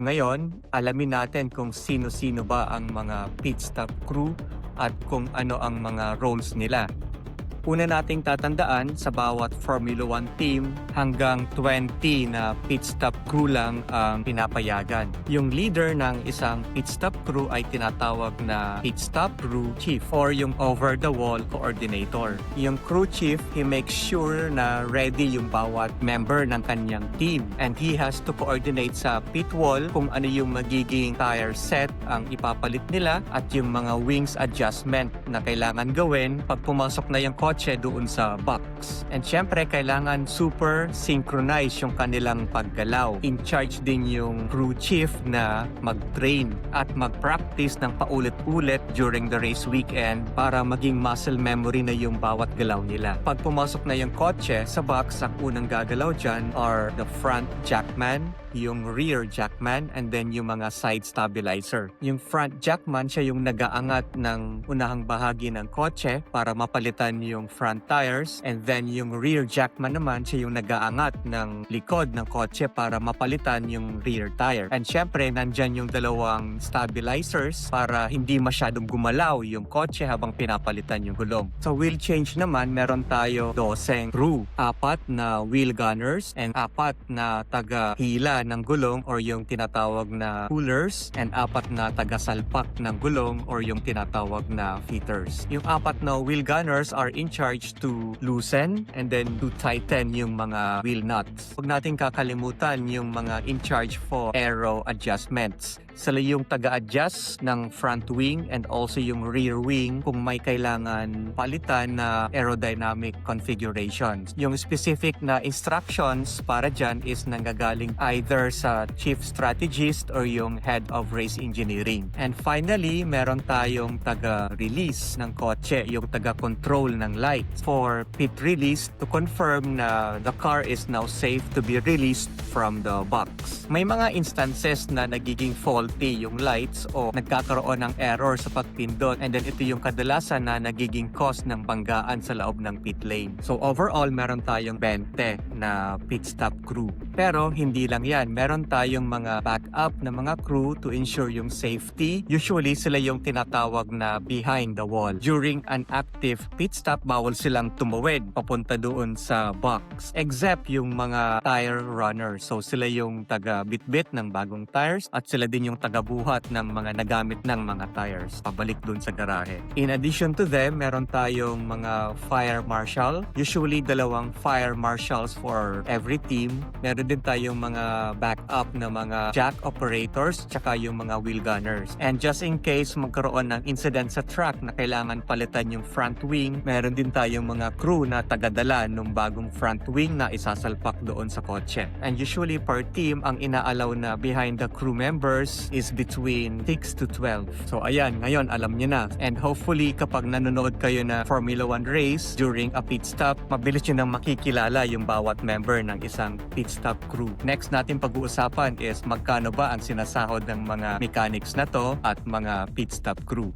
Ngayon, alamin natin kung sino-sino ba ang mga pit stop crew at kung ano ang mga roles nila. Una nating tatandaan, sa bawat Formula 1 team, hanggang 20 na pit stop crew lang ang pinapayagan. Yung leader ng isang pit stop crew ay tinatawag na pit stop crew chief or yung over-the-wall coordinator. Yung crew chief, he makes sure na ready yung bawat member ng kanyang team, and he has to coordinate sa pit wall kung ano yung magiging tire set ang ipapalit nila at yung mga wings adjustment na kailangan gawin pag pumasok na yung kotse doon sa box. And syempre, kailangan super synchronize yung kanilang paggalaw. In charge din yung crew chief na mag-train at mag-practice ng paulit-ulit during the race weekend para maging muscle memory na yung bawat galaw nila. Pag pumasok na yung kotse sa box, ang unang gagalaw dyan are the front jackman, yung rear jackman, and then yung mga side stabilizer. Yung front jackman, siya yung nagaangat ng unahang bahagi ng kotse para mapalitan yung front tires, and then yung rear jackman naman, siya yung nagaangat ng likod ng kotse para mapalitan yung rear tire. And syempre, nandyan yung dalawang stabilizers para hindi masyadong gumalaw yung kotse habang pinapalitan yung gulong. Sa wheel change naman, meron tayo 12 crew, 4 na wheel gunners and 4 na taga-hila ng gulong or yung tinatawag na pullers, and 4 na taga-salpak ng gulong or yung tinatawag na fitters. Yung 4 na wheel gunners are in charge to loosen and then to tighten yung mga wheel nuts. Huwag natin kakalimutan yung mga in charge for aero adjustments. Sila yung taga-adjust ng front wing and also yung rear wing kung may kailangan palitan na aerodynamic configurations. Yung specific na instructions para dyan is nanggagaling either sa chief strategist or yung head of race engineering. And finally, meron tayong taga-release ng kotse, yung taga-control ng lights for pit release to confirm na the car is now safe to be released from the box. May mga instances na nagiging faulty yung lights o nagkakaroon ng error sa pagpindot, and then ito yung kadalasan na nagiging cause ng banggaan sa loob ng pit lane. So overall, meron tayong 20 na pit stop crew. Pero hindi lang yan, meron tayong mga backup na mga crew to ensure yung safety. Usually, sila yung tinatawag na behind the wall. During an active pit stop, bawal silang tumawid papunta doon sa box. Except yung mga tire runners. So sila yung taga-bitbit ng bagong tires at sila din yung taga-buhat ng mga nagamit ng mga tires pabalik doon sa garahe. In addition to them, meron tayong mga fire marshal. Usually, 2 fire marshals for every team. Meron din tayong mga backup na mga jack operators tsaka yung mga wheel gunners. And just in case magkaroon ng incident sa track na kailangan palitan yung front wing, meron din tayong mga crew na tagadala ng bagong front wing na isasalpak doon sa kotse. And usually per team, ang inaalaw na behind the crew members is between 6 to 12. So ayan, ngayon alam niyo na. And hopefully kapag nanonood kayo na Formula 1 race during a pit stop, mabilis nyo nang makikilala yung bawat member ng isang pit stop crew. Next natin pag-uusapan is magkano ba ang sinasahod ng mga mechanics na to at mga pit stop crew.